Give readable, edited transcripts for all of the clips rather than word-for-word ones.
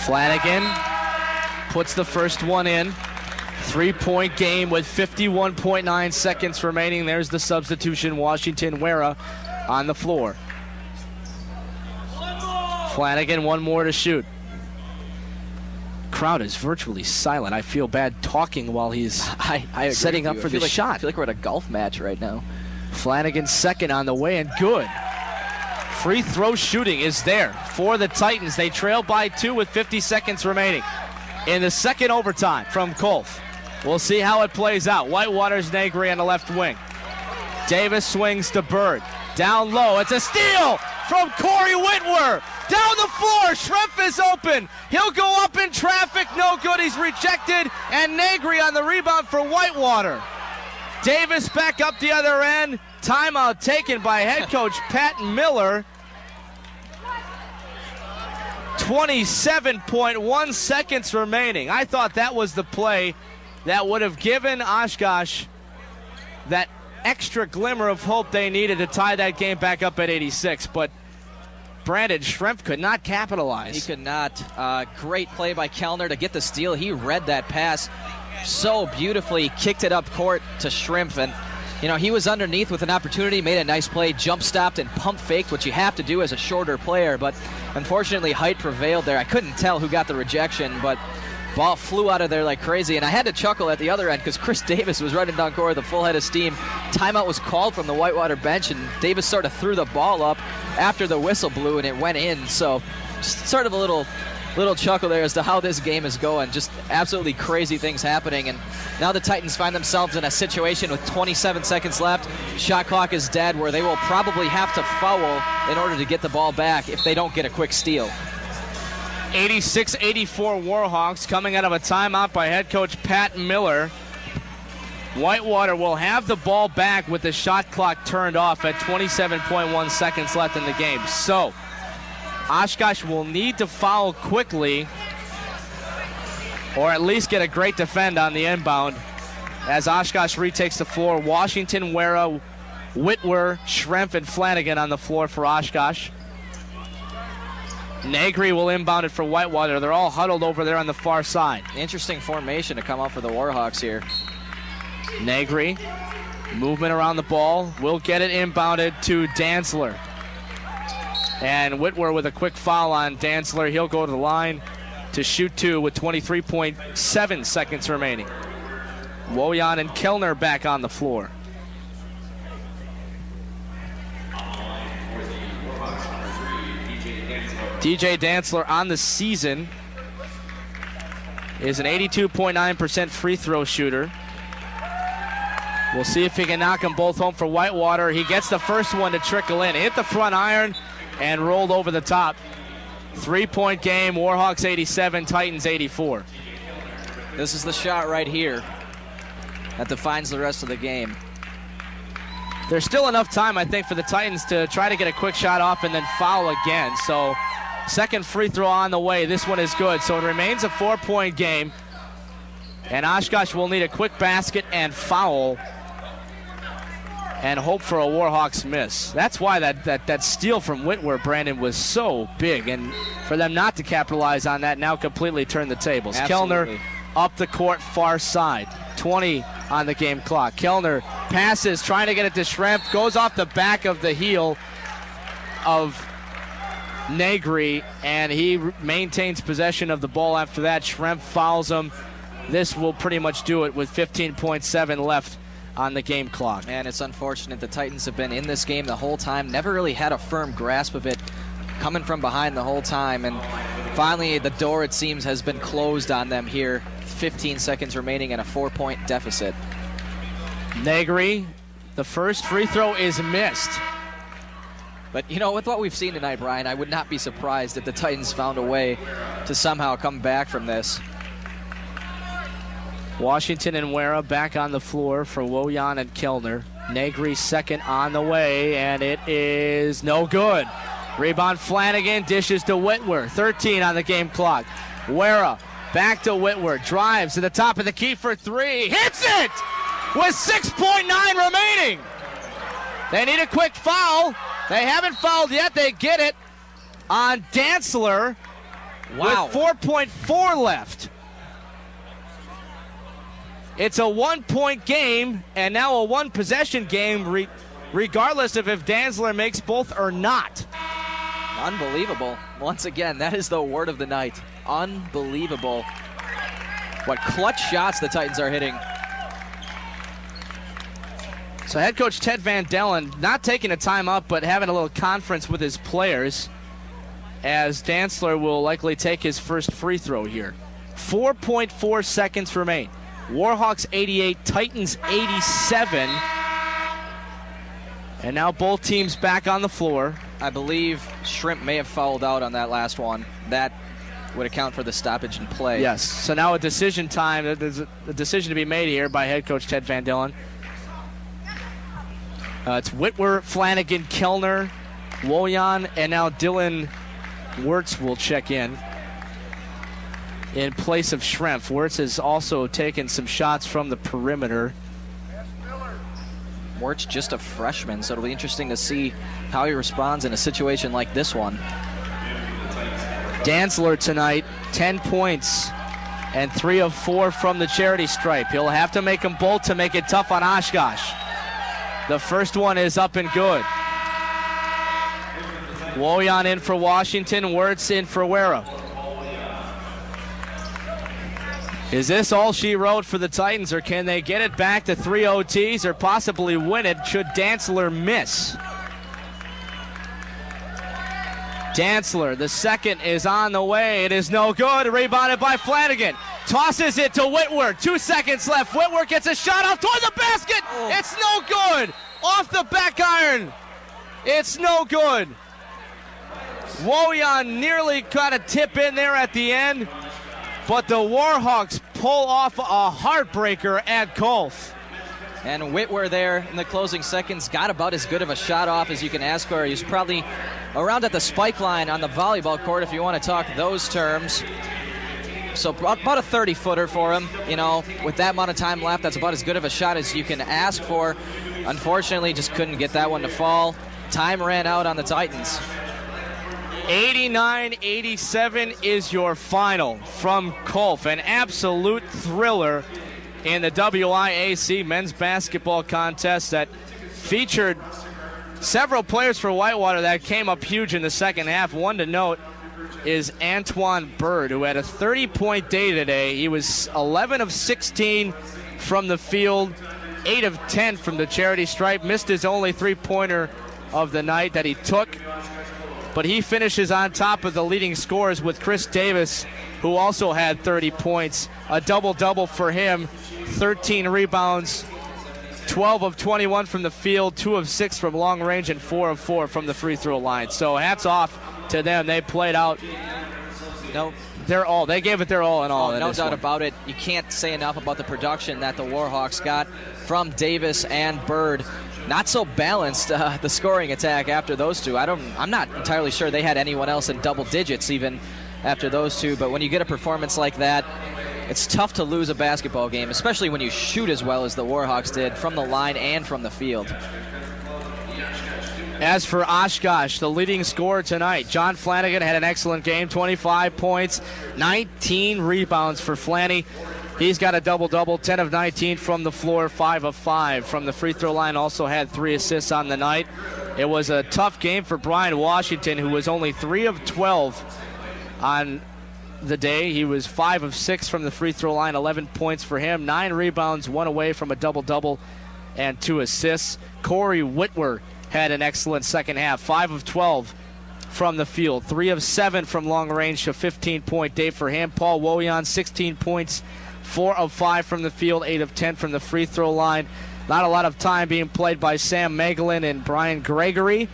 Flanagan puts the first one in. 3-point game with 51.9 seconds remaining. There's the substitution. Washington Wera on the floor. Flanagan, one more to shoot. Crowd is virtually silent. I feel bad talking while he's setting up for the shot. I feel like we're at a golf match right now. Flanagan's second on the way, and good. Free throw shooting is there for the Titans. They trail by 2 with 50 seconds remaining in the second overtime from Kolf. We'll see how it plays out. Whitewater's Negri on the left wing. Davis swings to Bird. Down low, it's a steal from Corey Whitwer. Down the floor, Schrempf is open. He'll go up in traffic, no good, he's rejected. And Negri on the rebound for Whitewater. Davis back up the other end. Timeout taken by head coach Pat Miller. 27.1 seconds remaining. I thought that was the play that would have given Oshkosh that extra glimmer of hope they needed to tie that game back up at 86. But Brandon Schrempf could not capitalize. He could not. Great play by Kellner to get the steal. He read that pass so beautifully, kicked it up court to Schrempf, and he was underneath with an opportunity, made a nice play, jump stopped and pump faked, which you have to do as a shorter player, but unfortunately height prevailed there. I couldn't tell who got the rejection, but ball flew out of there like crazy, and I had to chuckle at the other end because Chris Davis was running down court with a full head of steam. Timeout was called from the Whitewater bench, and Davis sort of threw the ball up after the whistle blew, and it went in. So just sort of a little chuckle there as to how this game is going. Just absolutely crazy things happening, and now the Titans find themselves in a situation with 27 seconds left. Shot clock is dead, where they will probably have to foul in order to get the ball back if they don't get a quick steal. 86-84 Warhawks coming out of a timeout by head coach Pat Miller. Whitewater will have the ball back with the shot clock turned off at 27.1 seconds left in the game. So Oshkosh will need to foul quickly, or at least get a great defend on the inbound as Oshkosh retakes the floor. Washington, Wera, Whitwer, Schrempf, and Flanagan on the floor for Oshkosh. Negri will inbound it for Whitewater. They're all huddled over there on the far side. Interesting formation to come up for the Warhawks here. Negri, movement around the ball, will get it inbounded to Dantzler. And Whitwer with a quick foul on Dantzler. He'll go to the line to shoot 2 with 23.7 seconds remaining. Woyan and Kellner back on the floor. DJ Dantzler on the season is an 82.9% free throw shooter. We'll see if he can knock them both home for Whitewater. He gets the first one to trickle in. Hit the front iron and rolled over the top. 3-point game, Warhawks 87, Titans 84. This is the shot right here that defines the rest of the game. There's still enough time, I think, for the Titans to try to get a quick shot off and then foul again. So second free throw on the way. This one is good. So it remains a 4-point game. And Oshkosh will need a quick basket and foul and hope for a Warhawks miss. That's why that steal from Whitwer, Brandon, was so big. And for them not to capitalize on that now completely turned the tables. Absolutely. Kellner up the court far side. 20 on the game clock. Kellner passes, trying to get it to Schrempf. Goes off the back of the heel of Negri, and he maintains possession of the ball after that. Schrempf fouls him. This will pretty much do it with 15.7 left on the game clock. Man, it's unfortunate. The Titans have been in this game the whole time, never really had a firm grasp of it, coming from behind the whole time, and finally the door, it seems, has been closed on them here. 15 seconds remaining and a 4-point deficit. Negri, the first free throw is missed. But, with what we've seen tonight, Brian, I would not be surprised if the Titans found a way to somehow come back from this. Washington and Wera back on the floor for Woyan and Kellner. Negri second on the way, and it is no good. Rebound Flanagan, dishes to Whitwer. 13 on the game clock. Wera back to Whitwer, drives to the top of the key for 3. Hits it with 6.9 remaining. They need a quick foul. They haven't fouled yet. They get it on Dantzler. Wow. with 4.4 left. It's a 1-point game, and now a one-possession game, regardless of if Dantzler makes both or not. Unbelievable. Once again, that is the word of the night. Unbelievable. What clutch shots the Titans are hitting. So head coach Ted Van Dellen not taking a timeout, but having a little conference with his players, as Dantzler will likely take his first free throw here. 4.4 seconds remain. Warhawks 88, Titans 87. And now both teams back on the floor. I believe Shrimp may have fouled out on that last one. That would account for the stoppage in play. Yes, so now a decision time. There's a decision to be made here by head coach Ted Van Dellen. It's Whitwer, Flanagan, Kellner, Woyan, and now Dylan Wirtz will check in place of Schrempf. Wirtz has also taken some shots from the perimeter. Wirtz just a freshman, so it'll be interesting to see how he responds in a situation like this one. Dantzler tonight, 10 points and 3 of 4 from the charity stripe. He'll have to make them both to make it tough on Oshkosh. The first one is up and good. Woyan in for Washington, Wirtz in for Wera. Is this all she wrote for the Titans, or can they get it back to 3 OTs or possibly win it should Dantzler miss? Dantzler, the second is on the way. It is no good. Rebounded by Flanagan. Tosses it to Whitwer. 2 seconds left. Whitwer gets a shot off toward the basket. Oh. It's no good. Off the back iron. It's no good. Woyan nearly got a tip in there at the end, but the Warhawks pull off a heartbreaker at Colf. And Whitwer there in the closing seconds got about as good of a shot off as you can ask for. He's probably around at the spike line on the volleyball court, if you want to talk those terms. So about a 30-footer for him. You know, with that amount of time left, that's about as good of a shot as you can ask for. Unfortunately, just couldn't get that one to fall. Time ran out on the Titans. 89-87 is your final from Colf. An absolute thriller in the WIAC men's basketball contest that featured several players for Whitewater that came up huge in the second half. One to note is Antoine Bird, who had a 30-point day today. He was 11 of 16 from the field, 8 of 10 from the charity stripe. Missed his only three-pointer of the night that he took. But he finishes on top of the leading scorers with Chris Davis, who also had 30 points. A double-double for him, 13 rebounds, 12 of 21 from the field, 2 of 6 from long range, and 4 of 4 from the free throw line. So hats off to them. They played out they gave it their all in all. No doubt about it. You can't say enough about the production that the Warhawks got from Davis and Bird. Not so balanced, the scoring attack after those two. I'm not entirely sure they had anyone else in double digits even after those two, but when you get a performance like that, it's tough to lose a basketball game, especially when you shoot as well as the Warhawks did from the line and from the field. As for Oshkosh, the leading scorer tonight, John Flanagan had an excellent game, 25 points, 19 rebounds for Flanny. He's got a double-double, 10 of 19 from the floor, 5 of 5 from the free throw line. Also had 3 assists on the night. It was a tough game for Brian Washington, who was only 3 of 12 on the day. He was 5 of 6 from the free throw line, 11 points for him, 9 rebounds, 1 away from a double-double, and 2 assists. Corey Whitwer had an excellent second half, 5 of 12 from the field, 3 of 7 from long range, a 15-point day for him. Paul Woyan, 16 points, 4 of 5 from the field, 8 of 10 from the free throw line. Not a lot of time being played by Sam Magellan and Brian Gregory,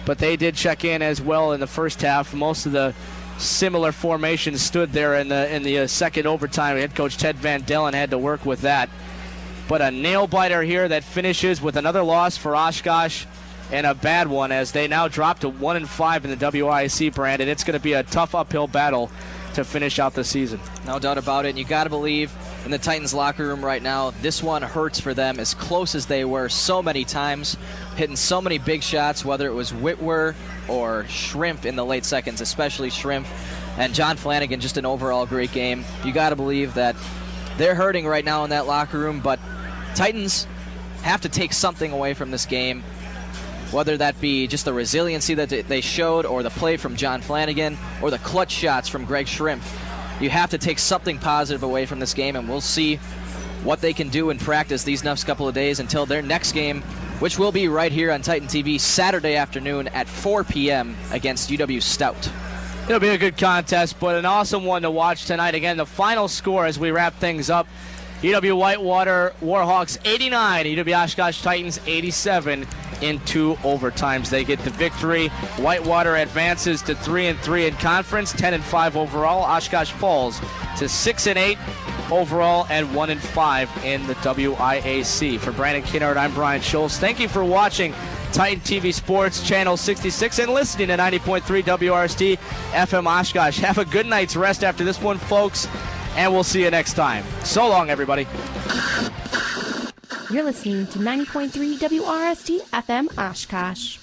but they did check in as well in the first half. Most of the similar formations stood there in the second overtime. Head coach Ted Van Dellen had to work with that. But a nail-biter here that finishes with another loss for Oshkosh, and a bad one as they now drop to 1-5 in the WIAC brand, and it's going to be a tough uphill battle to finish out the season. No doubt about it. And you got to believe in the Titans locker room right now, this one hurts for them as close as they were so many times, hitting so many big shots, whether it was Whitwer or Shrimp in the late seconds, especially Shrimp. And John Flanagan, just an overall great game. You got to believe that they're hurting right now in that locker room, but Titans have to take something away from this game, whether that be just the resiliency that they showed or the play from John Flanagan or the clutch shots from Greg Shrimp. You have to take something positive away from this game, and we'll see what they can do in practice these next couple of days until their next game, which will be right here on Titan TV Saturday afternoon at 4 p.m. against UW Stout. It'll be a good contest, but an awesome one to watch tonight. Again, the final score as we wrap things up, UW Whitewater Warhawks 89, UW Oshkosh Titans 87 in 2 overtimes. They get the victory. Whitewater advances to 3-3 in conference, 10-5 overall. Oshkosh falls to 6-8 overall and 1-5 in the WIAC. For Brandon Kinnard, I'm Brian Schultz. Thank you for watching Titan TV Sports Channel 66 and listening to 90.3 WRST FM Oshkosh. Have a good night's rest after this one, folks, and we'll see you next time. So long, everybody. You're listening to 90.3 WRST FM Oshkosh.